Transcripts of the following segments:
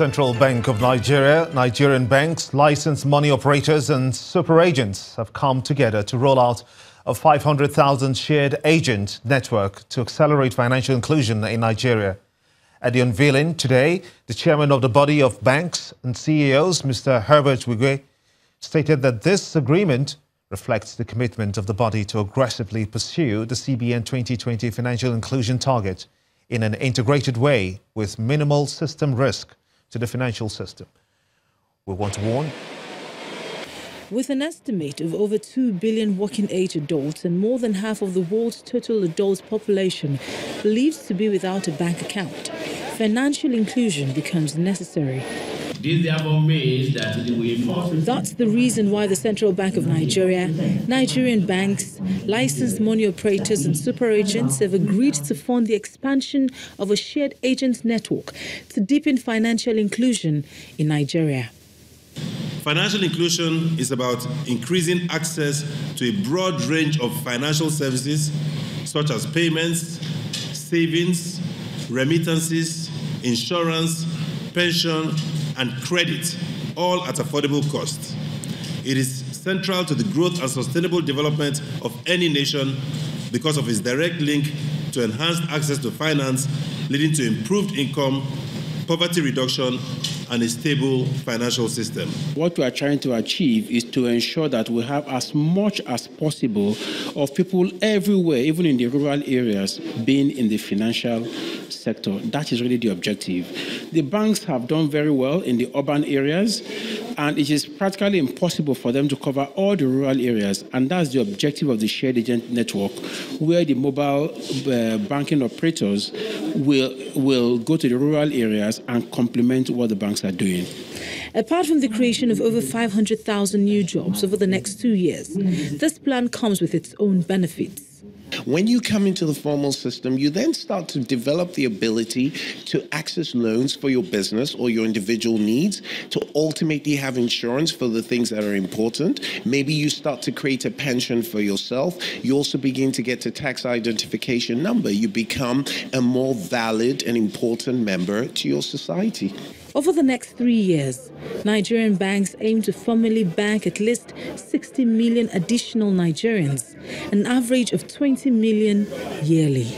Central Bank of Nigeria, Nigerian banks, licensed money operators and super agents have come together to roll out a 500,000 shared agent network to accelerate financial inclusion in Nigeria. At the unveiling today, the chairman of the body of banks and CEOs, Mr. Herbert Wigwe, stated that this agreement reflects the commitment of the body to aggressively pursue the CBN 2020 financial inclusion target in an integrated way with minimal system risk to the financial system. We want to warn. With an estimate of over 2 billion working-age adults and more than half of the world's total adult population believed to be without a bank account, financial inclusion becomes necessary. This therefore means that it will enforce. That's the reason why the Central Bank of Nigeria, Nigerian banks, licensed money operators and super agents have agreed to fund the expansion of a shared agent network to deepen financial inclusion in Nigeria. Financial inclusion is about increasing access to a broad range of financial services such as payments, savings, remittances, insurance, pension, and credit, all at affordable cost. It is central to the growth and sustainable development of any nation because of its direct link to enhanced access to finance, leading to improved income, poverty reduction, and a stable financial system. What we are trying to achieve is to ensure that we have as much as possible of people everywhere, even in the rural areas, being in the financial sector. That is really the objective. The banks have done very well in the urban areas, and it is practically impossible for them to cover all the rural areas, and that's the objective of the shared agent network, where the mobile banking operators will go to the rural areas and complement what the banks are doing. Apart from the creation of over 500,000 new jobs over the next 2 years, this plan comes with its own benefits. When you come into the formal system, you then start to develop the ability to access loans for your business or your individual needs, to ultimately have insurance for the things that are important. Maybe you start to create a pension for yourself. You also begin to get a tax identification number. You become a more valid and important member to your society. Over the next 3 years, Nigerian banks aim to formally bank at least 60 million additional Nigerians, an average of 20 million yearly.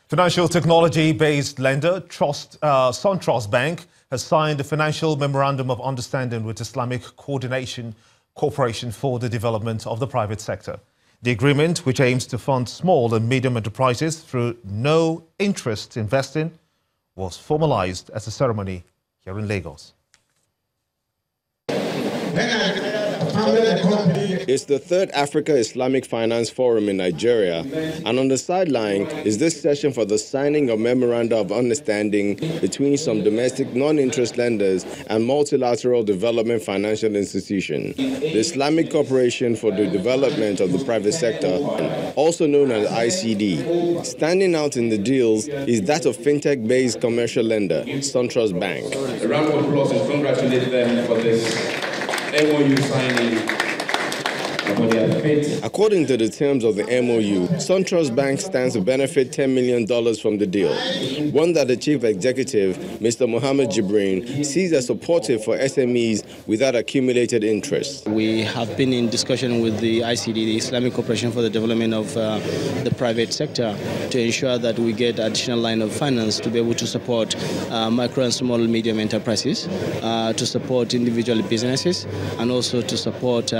Financial technology-based lender SunTrust Bank has signed a financial memorandum of understanding with Islamic Coordination Corporation for the development of the private sector. The agreement, which aims to fund small and medium enterprises through no-interest investing, was formalized at a ceremony here in Lagos. It's the third Africa Islamic Finance Forum in Nigeria, and on the sideline is this session for the signing of Memoranda of Understanding between some domestic non-interest lenders and multilateral development financial institution, the Islamic Corporation for the Development of the Private Sector, also known as ICD. Standing out in the deals is that of fintech-based commercial lender, SunTrust Bank. A round of applause and congratulate them for this MOU signing. According to the terms of the MOU, SunTrust Bank stands to benefit $10 million from the deal, one that the chief executive, Mr. Mohammed Jibrin, sees as supportive for SMEs without accumulated interest. We have been in discussion with the ICD, the Islamic Corporation for the Development of the Private Sector, to ensure that we get additional line of finance to be able to support micro and small medium enterprises, to support individual businesses, and also to support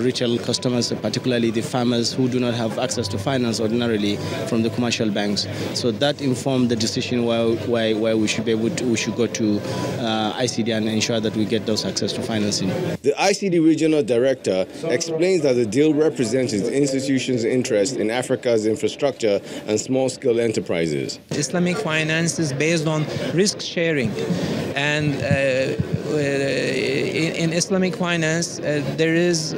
retail customers, particularly the farmers who do not have access to finance ordinarily from the commercial banks. So that informed the decision why we should go to ICD and ensure that we get those access to financing. The ICD Regional Director explains that the deal represents its institution's interest in Africa's infrastructure and small-scale enterprises. Islamic finance is based on risk sharing, and in Islamic finance, there is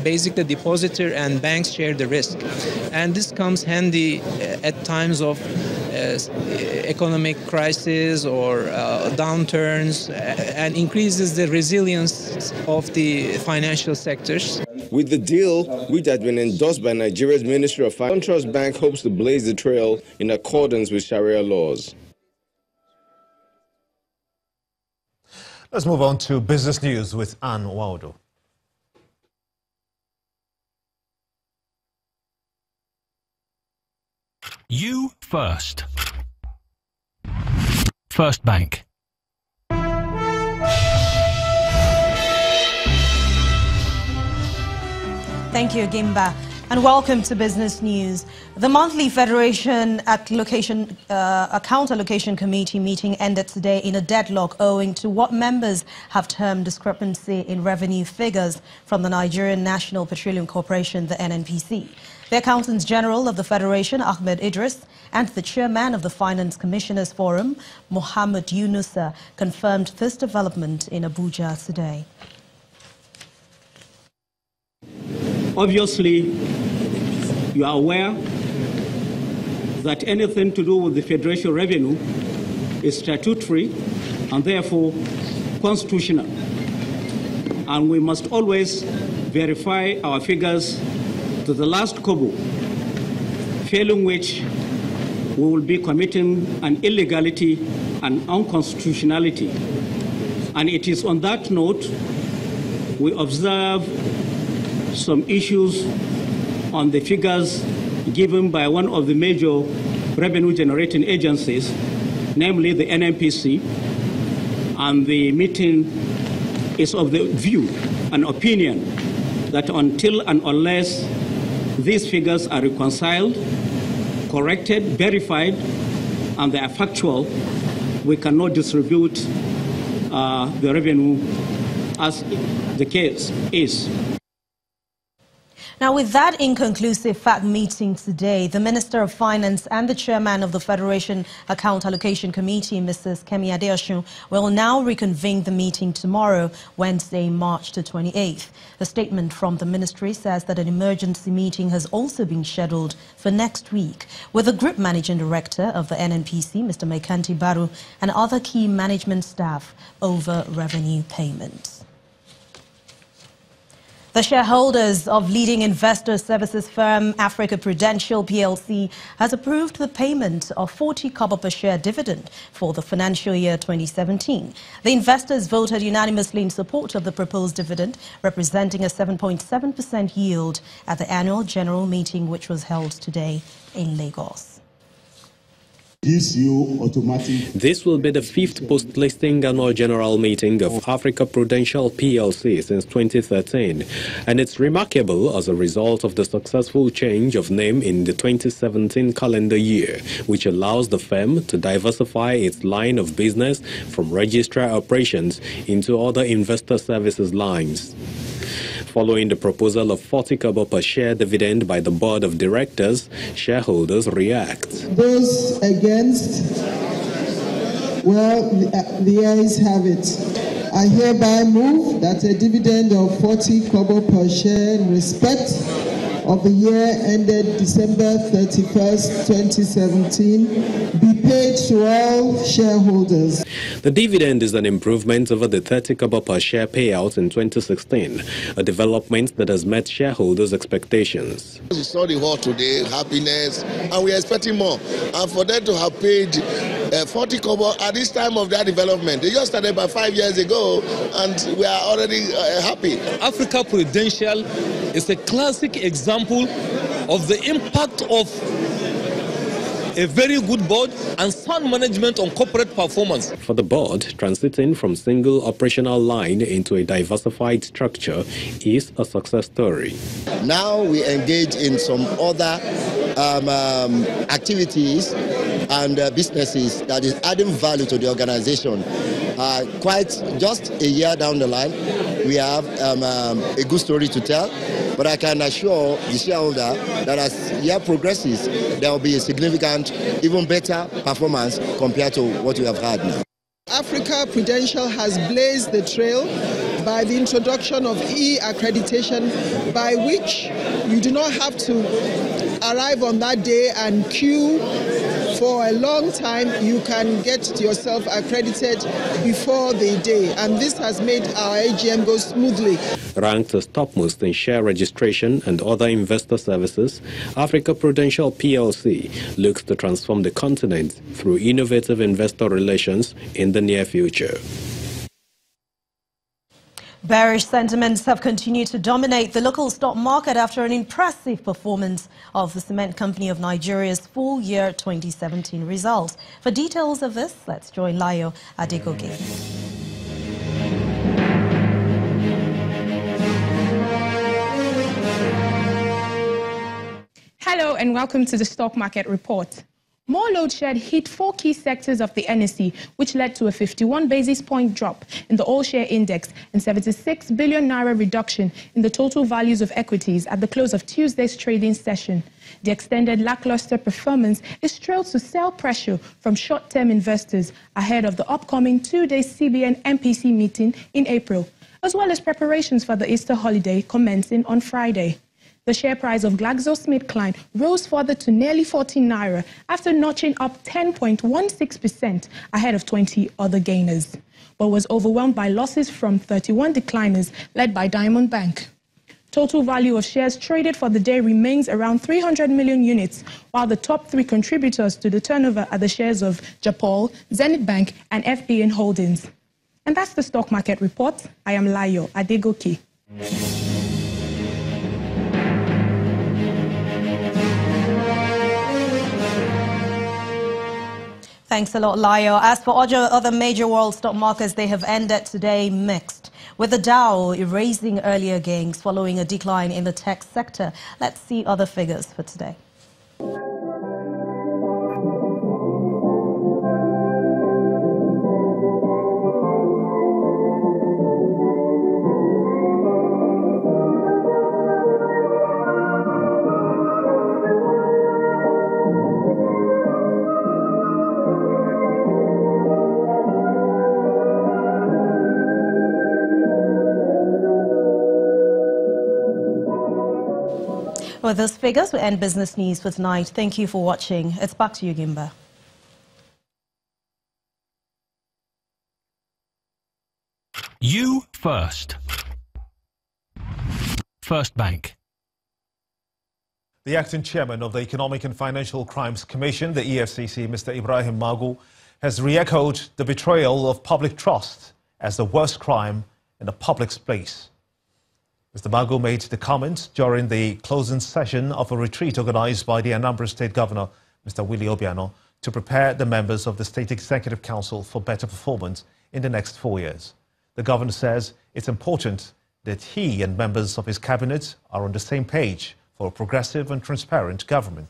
basically the depositor and banks share the risk. And this comes handy at times of economic crisis or downturns, and increases the resilience of the financial sectors. With the deal, which has been endorsed by Nigeria's Ministry of Finance, SunTrust Bank hopes to blaze the trail in accordance with Sharia laws. Let's move on to business news with Anne Waldo. You first. First Bank. Thank you, Gimba, and welcome to Business News. The monthly Federation Account Allocation Committee meeting ended today in a deadlock owing to what members have termed discrepancy in revenue figures from the Nigerian National Petroleum Corporation, the NNPC. The Accountant General of the Federation, Ahmed Idris, and the Chairman of the Finance Commissioners Forum, Mohammed Yunusa, confirmed this development in Abuja today. Obviously, you are aware that anything to do with the federation revenue is statutory and therefore constitutional. And we must always verify our figures to the last kobo, failing which we will be committing an illegality and unconstitutionality. And it is on that note we observe some issues on the figures given by one of the major revenue-generating agencies, namely the NNPC, and the meeting is of the view and opinion that until and unless these figures are reconciled, corrected, verified, and they are factual, we cannot distribute the revenue as the case is. Now, with that inconclusive fact meeting today, the Minister of Finance and the Chairman of the Federation Account Allocation Committee, Mrs. Kemi Adeosun, will now reconvene the meeting tomorrow, Wednesday, March the 28th. The statement from the ministry says that an emergency meeting has also been scheduled for next week with the Group Managing Director of the NNPC, Mr. Maikanti Baru, and other key management staff over revenue payments. The shareholders of leading investor services firm Africa Prudential PLC has approved the payment of 40 kobo per share dividend for the financial year 2017. The investors voted unanimously in support of the proposed dividend, representing a 7.7% yield at the annual general meeting, which was held today in Lagos. This will be the fifth post-listing annual general meeting of Africa Prudential PLC since 2013, and it's remarkable as a result of the successful change of name in the 2017 calendar year, which allows the firm to diversify its line of business from registrar operations into other investor services lines. Following the proposal of 40 kobo per share dividend by the board of directors, shareholders react. Those against? Well, the ayes have it. I hereby move that a dividend of 40 kobo per share in respect of the year ended December 31st, 2017 be paid to all shareholders. The dividend is an improvement over the 30 kobo per share payout in 2016, a development that has met shareholders' expectations. We saw the hall today, happiness, and we are expecting more. And for them to have paid 40 kobo at this time of that development, they just started about 5 years ago, and we are already happy. Africa Prudential is a classic example of the impact of a very good board and sound management on corporate performance. For the board, transiting from single operational line into a diversified structure is a success story. Now we engage in some other activities and businesses that is adding value to the organization. Quite just a year down the line, we have a good story to tell. But I can assure the shareholder that as the year progresses, there will be a significant, even better performance compared to what we have had now. Africa Prudential has blazed the trail by the introduction of e-accreditation, by which you do not have to arrive on that day and queue for a long time. You can get yourself accredited before the day, and this has made our AGM go smoothly. Ranked as topmost in share registration and other investor services, Africa Prudential PLC looks to transform the continent through innovative investor relations in the near future. Bearish sentiments have continued to dominate the local stock market after an impressive performance of the Cement Company of Nigeria's full year 2017 results. For details of this, let's join Layo Adegoke. Hello and welcome to the Stock Market Report. More load shed hit 4 key sectors of the NSE, which led to a 51 basis point drop in the all-share index and 76 billion naira reduction in the total values of equities at the close of Tuesday's trading session. The extended lackluster performance is trailed to sell pressure from short-term investors ahead of the upcoming 2-day CBN MPC meeting in April, as well as preparations for the Easter holiday commencing on Friday. The share price of GlaxoSmithKline rose further to nearly 14 naira after notching up 10.16% ahead of 20 other gainers, but was overwhelmed by losses from 31 decliners led by Diamond Bank. Total value of shares traded for the day remains around 300 million units, while the top 3 contributors to the turnover are the shares of Japol, Zenith Bank, and FBN Holdings. And that's the Stock Market Report. I am Layo Adegoke. Thanks a lot, Layo. As for other major world stock markets, they have ended today mixed, with the Dow erasing earlier gains following a decline in the tech sector. Let's see other figures for today. With those figures, we end business news for tonight. Thank you for watching. It's back to you, Gimba. You first. First Bank. The acting chairman of the Economic and Financial Crimes Commission, the EFCC, Mr. Ibrahim Magu, has re-echoed the betrayal of public trust as the worst crime in the public space. Mr. Magu made the comment during the closing session of a retreat organized by the Anambra State Governor, Mr. Willie Obiano, to prepare the members of the State Executive Council for better performance in the next 4 years. The governor says it's important that he and members of his cabinet are on the same page for a progressive and transparent government.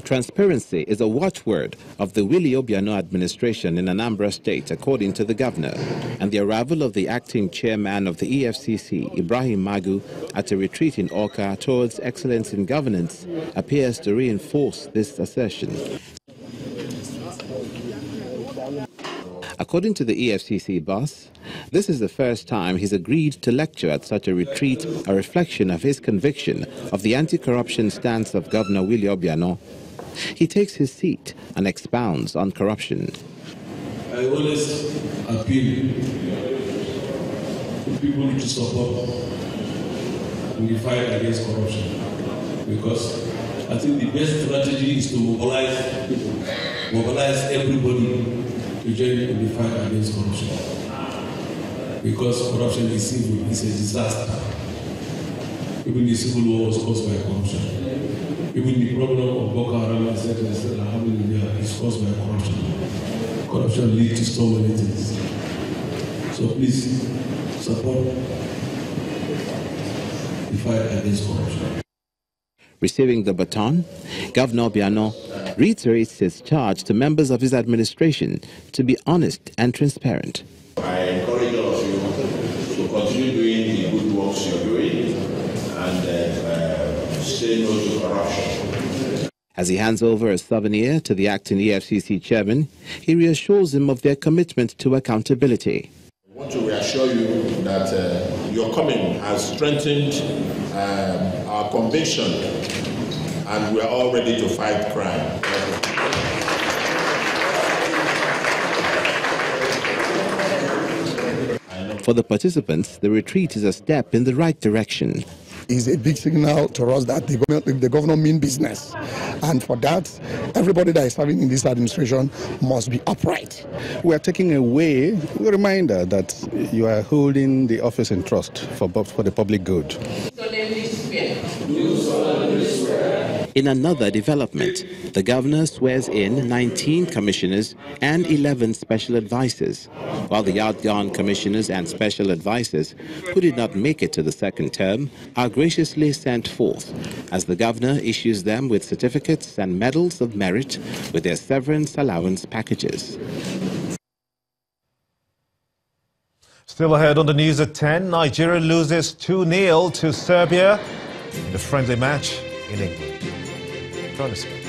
Transparency is a watchword of the Willie Obiano administration in Anambra State, according to the governor. And the arrival of the acting chairman of the EFCC, Ibrahim Magu, at a retreat in Awka towards excellence in governance appears to reinforce this assertion. According to the EFCC boss, this is the first time he's agreed to lecture at such a retreat, a reflection of his conviction of the anti-corruption stance of Governor Willie Obiano. He takes his seat and expounds on corruption. I always appeal to people to support the fight against corruption, because I think the best strategy is to mobilize people, mobilize everybody to join in the fight against corruption. Because corruption is evil, it's a disaster. Even the civil war was caused by corruption. Even the problem of Boko Haram, etc., happening in there is caused by corruption. Corruption leads to so many things. So please support the fight against corruption. Receiving the baton, Governor Obiano reiterates his charge to members of his administration to be honest and transparent. I encourage all of you to continue doing the good works you're doing and say no to corruption. As he hands over a souvenir to the acting EFCC chairman, he reassures him of their commitment to accountability. I want to reassure you that your coming has strengthened our conviction, and we are all ready to fight crime. For the participants, the retreat is a step in the right direction. is a big signal to us that the governor mean business. And for that, everybody that is serving in this administration must be upright. We are taking away a reminder that you are holding the office in trust for the public good. In another development, the governor swears in 19 commissioners and 11 special advisors, while the outgone commissioners and special advisors who did not make it to the second term are graciously sent forth, as the governor issues them with certificates and medals of merit with their severance allowance packages. Still ahead on the news at 10, Nigeria loses 2-0 to Serbia in a friendly match in England. Join us.